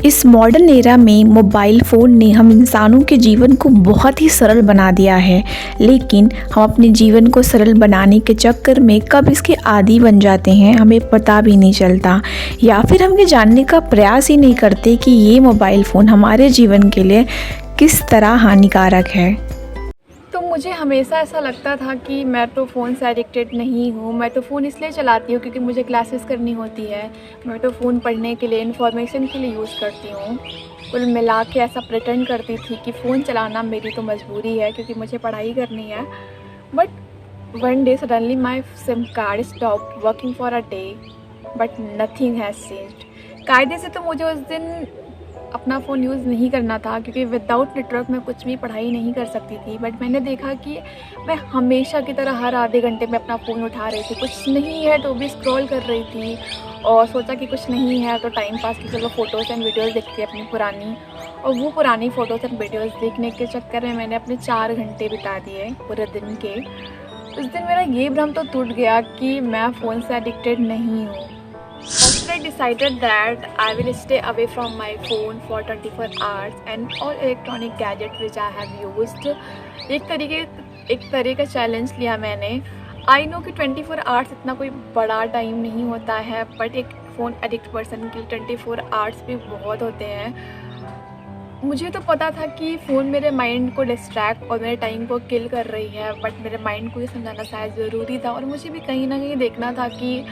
इस modern era में mobile phone ने हम इंसानों के जीवन को बहुत ही सरल बना दिया है, लेकिन हम अपने जीवन को सरल बनाने के चक्कर में कब इसके आदी बन जाते हैं हमें पता भी नहीं चलता, या फिर हम ये जानने का प्रयास ही नहीं करते कि ये मोबाइल फ़ोन हमारे जीवन के लिए किस तरह हानिकारक है। तो मुझे हमेशा ऐसा लगता था कि मैं तो फ़ोन से एडिक्टेड नहीं हूँ। मैं तो फ़ोन इसलिए चलाती हूँ क्योंकि मुझे क्लासेस करनी होती है। मैं तो फ़ोन पढ़ने के लिए, इन्फॉर्मेशन के लिए यूज़ करती हूँ। कुल मिला के ऐसा प्रिटेंड करती थी कि फ़ोन चलाना मेरी तो मजबूरी है क्योंकि मुझे पढ़ाई करनी है। But one day suddenly my SIM card stop working for a day, but nothing has changed. कायदे से तो मुझे उस दिन अपना फ़ोन यूज़ नहीं करना था क्योंकि विदाउट नेटवर्क मैं कुछ भी पढ़ाई नहीं कर सकती थी। बट मैंने देखा कि मैं हमेशा की तरह हर आधे घंटे में अपना फ़ोन उठा रही थी। कुछ नहीं है तो भी स्क्रॉल कर रही थी और सोचा कि कुछ नहीं है तो टाइम पास की चलो फ़ोटोज़ एंड वीडियोज़ देखती अपनी पुरानी। और वो पुरानी फ़ोटोज़ एंड वीडियोज़ देखने के चक्कर में मैंने अपने 4 घंटे बिता दिए पूरे दिन के। उस दिन मेरा ये भ्रम तो टूट गया कि मैं फ़ोन से एडिक्टेड नहीं हूँ। After I decided that I will stay away from my phone for 24 hours and all electronic gadget which I have used, एक तरीके का चैलेंज लिया मैंने। आई नो कि 24 आवर्स इतना कोई बड़ा टाइम नहीं होता है, बट एक फ़ोन एडिक्ट पर्सन के लिए 24 आवर्स भी बहुत होते हैं। मुझे तो पता था कि फ़ोन मेरे माइंड को डिस्ट्रैक्ट और मेरे टाइम को किल कर रही है, बट मेरे माइंड को ये समझाना शायद ज़रूरी था और मुझे भी कहीं ना कहीं देखना था कि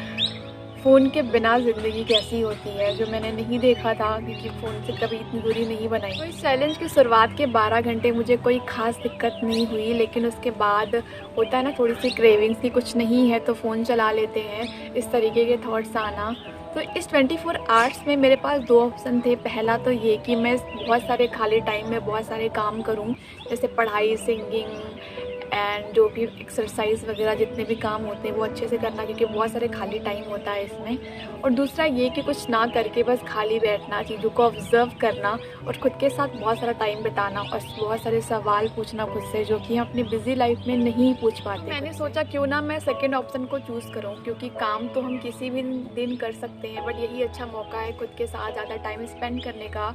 फ़ोन के बिना ज़िंदगी कैसी होती है, जो मैंने नहीं देखा था क्योंकि फ़ोन से कभी इतनी दूरी नहीं बनाई। तो इस चैलेंज की शुरुआत के 12 घंटे मुझे कोई ख़ास दिक्कत नहीं हुई, लेकिन उसके बाद होता है ना थोड़ी सी क्रेविंग्स की, कुछ नहीं है तो फ़ोन चला लेते हैं, इस तरीके के थॉट्स आना। तो इस 24 आवर्स में मेरे पास 2 ऑप्शन थे। पहला तो ये कि मैं बहुत सारे खाली टाइम में बहुत सारे काम करूँ, जैसे पढ़ाई, सिंगिंग एंड जो भी एक्सरसाइज वगैरह जितने भी काम होते हैं वो अच्छे से करना क्योंकि बहुत सारे खाली टाइम होता है इसमें। और दूसरा ये कि कुछ ना करके बस खाली बैठना, चीज़ों को ऑब्ज़र्व करना और ख़ुद के साथ बहुत सारा टाइम बिताना और बहुत सारे सवाल पूछना खुद से, जो कि हम अपनी बिज़ी लाइफ में नहीं पूछ पाते। मैंने सोचा क्यों ना मैं सेकेंड ऑप्शन को चूज़ करूँ, क्योंकि काम तो हम किसी भी दिन कर सकते हैं, बट यही अच्छा मौका है खुद के साथ ज़्यादा टाइम स्पेंड करने का।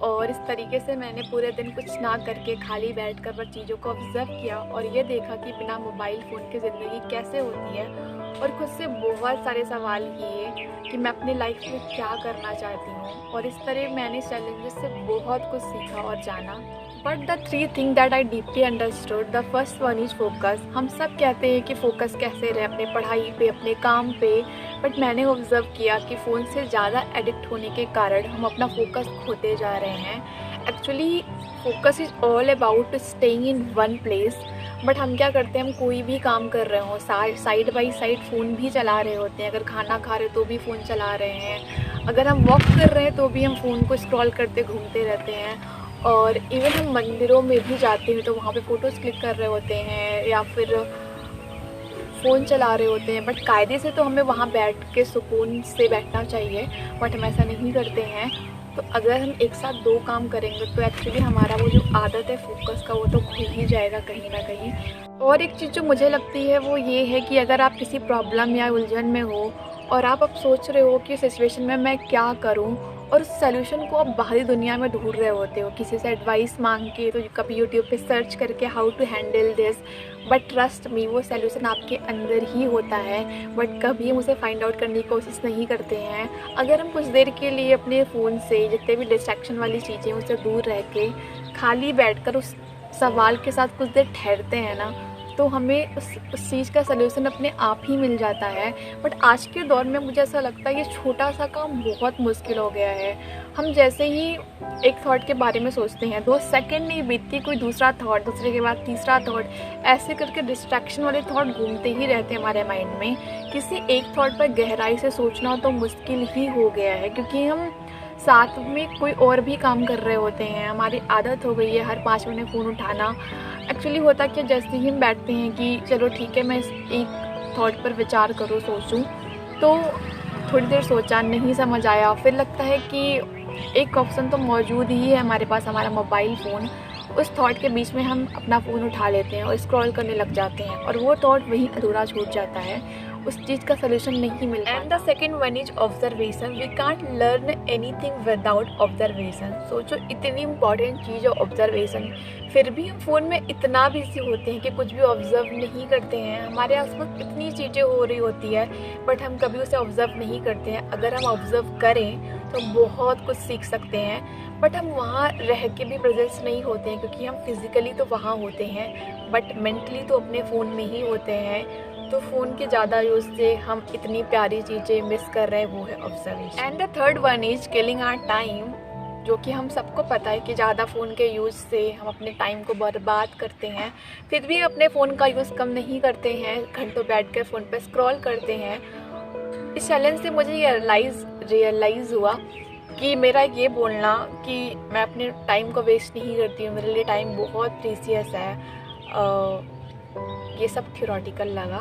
और इस तरीके से मैंने पूरे दिन कुछ ना करके खाली बैठकर बस चीज़ों को ऑब्ज़र्व किया और ये देखा कि बिना मोबाइल फ़ोन की ज़िंदगी कैसे होती है, और खुद से बहुत सारे सवाल किए कि मैं अपनी लाइफ में क्या करना चाहती हूँ। और इस तरह मैंने चैलेंजेस से बहुत कुछ सीखा और जाना। But the 3 thing that I deeply understood, the first one is focus. हम सब कहते हैं कि फ़ोकस कैसे रहे अपने पढ़ाई पे, अपने काम पे, बट मैंने ऑब्ज़र्व किया कि फ़ोन से ज़्यादा एडिक्ट होने के कारण हम अपना फोकस खोते जा रहे हैं। Actually focus is all about staying in one place, but हम क्या करते हैं, हम कोई भी काम कर रहे हो साइड बाई साइड फ़ोन भी चला रहे होते हैं। अगर खाना खा रहे हो तो भी फ़ोन चला रहे हैं, अगर हम वॉक कर रहे हैं तो भी हम फ़ोन को स्क्रॉल करते घूमते रहते हैं। और इवन हम मंदिरों में भी जाते हैं तो वहाँ पे फ़ोटोज़ क्लिक कर रहे होते हैं या फिर फ़ोन चला रहे होते हैं। बट कायदे से तो हमें वहाँ बैठ के सुकून से बैठना चाहिए, बट हम ऐसा नहीं करते हैं। तो अगर हम एक साथ 2 काम करेंगे तो एक्चुअली हमारा वो जो आदत है फोकस का, वो तो खो ही जाएगा कहीं ना कहीं। और एक चीज़ जो मुझे लगती है वो ये है कि अगर आप किसी प्रॉब्लम या उलझन में हो और आप अब सोच रहे हो कि सिचुएशन में मैं क्या करूं, और उस सॉल्यूशन को आप बाहरी दुनिया में ढूंढ रहे होते हो किसी से एडवाइस मांग के, तो कभी यूट्यूब पे सर्च करके how to handle this, but trust me वो सॉल्यूशन आपके अंदर ही होता है, बट कभी हम उसे फाइंड आउट करने की कोशिश नहीं करते हैं। अगर हम कुछ देर के लिए अपने फ़ोन से जितने भी डिस्ट्रैक्शन वाली चीज़ें उससे दूर रह के खाली बैठकर उस सवाल के साथ कुछ देर ठहरते हैं ना, तो हमें उस चीज़ का सलूशन अपने आप ही मिल जाता है। बट आज के दौर में मुझे ऐसा लगता है ये छोटा सा काम बहुत मुश्किल हो गया है। हम जैसे ही एक थॉट के बारे में सोचते हैं 2 सेकंड नहीं बीतती, कोई दूसरा थॉट, दूसरे के बाद तीसरा थॉट, ऐसे करके डिस्ट्रैक्शन वाले थॉट घूमते ही रहते हैं हमारे माइंड में। किसी एक थॉट पर गहराई से सोचना तो मुश्किल ही हो गया है क्योंकि हम साथ में कोई और भी काम कर रहे होते हैं। हमारी आदत हो गई है हर 5 मिनट फ़ोन उठाना। एक्चुअली होता क्या, जैसे ही हम बैठते हैं कि चलो ठीक है मैं इस एक थॉट पर विचार करूँ, सोचूं, तो थोड़ी देर सोचा, नहीं समझ आया, फिर लगता है कि एक ऑप्शन तो मौजूद ही है हमारे पास, हमारा मोबाइल फ़ोन। उस थॉट के बीच में हम अपना फ़ोन उठा लेते हैं और स्क्रॉल करने लग जाते हैं और वो थॉट वहीं अधूरा छूट जाता है। उस चीज़ का सोल्यूशन नहीं मिल पाता। And the second one is observation. We can't learn anything without observation. सोचो इतनी इंपॉर्टेंट चीज़ है ऑब्जर्वेशन, फिर भी हम फ़ोन में इतना बिजी होते हैं कि कुछ भी ऑब्ज़र्व नहीं करते हैं। हमारे आसपास इतनी चीज़ें हो रही होती है बट हम कभी उसे ऑब्ज़र्व नहीं करते हैं। अगर हम ऑब्ज़र्व करें तो हम बहुत कुछ सीख सकते हैं, बट हम वहाँ रह के भी प्रेजेंस नहीं होते हैं क्योंकि हम फिज़िकली तो वहाँ होते हैं बट मेंटली तो अपने फ़ोन में ही होते हैं। तो फ़ोन के ज़्यादा यूज़ से हम इतनी प्यारी चीज़ें मिस कर रहे हैं, वो है observation. And the third one is killing our time, जो कि हम सबको पता है कि ज़्यादा फ़ोन के यूज़ से हम अपने टाइम को बर्बाद करते हैं, फिर भी अपने फ़ोन का यूज़ कम नहीं करते हैं, घंटों बैठ कर फ़ोन पर स्क्रॉल करते हैं। इस चैलेंज से मुझे ये रियलाइज़ हुआ कि मेरा ये बोलना कि मैं अपने टाइम को वेस्ट नहीं करती हूँ, मेरे लिए टाइम बहुत प्रीसियस है, ये सब थ्योरेटिकल लगा,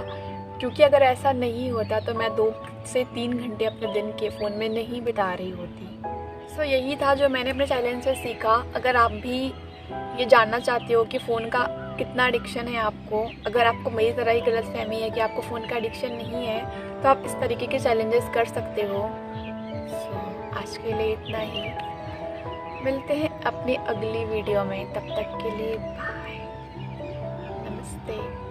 क्योंकि अगर ऐसा नहीं होता तो मैं 2 से 3 घंटे अपने दिन के फ़ोन में नहीं बिता रही होती। सो यही था जो मैंने अपने चैलेंज से सीखा। अगर आप भी ये जानना चाहते हो कि फ़ोन का कितना एडिक्शन है आपको, अगर आपको मेरी तरह ही गलतफहमी है कि आपको फ़ोन का एडिक्शन नहीं है, तो आप इस तरीके के चैलेंजेस कर सकते हो। आज के लिए इतना ही, मिलते हैं अपनी अगली वीडियो में, तब तक के लिए बाय, नमस्ते।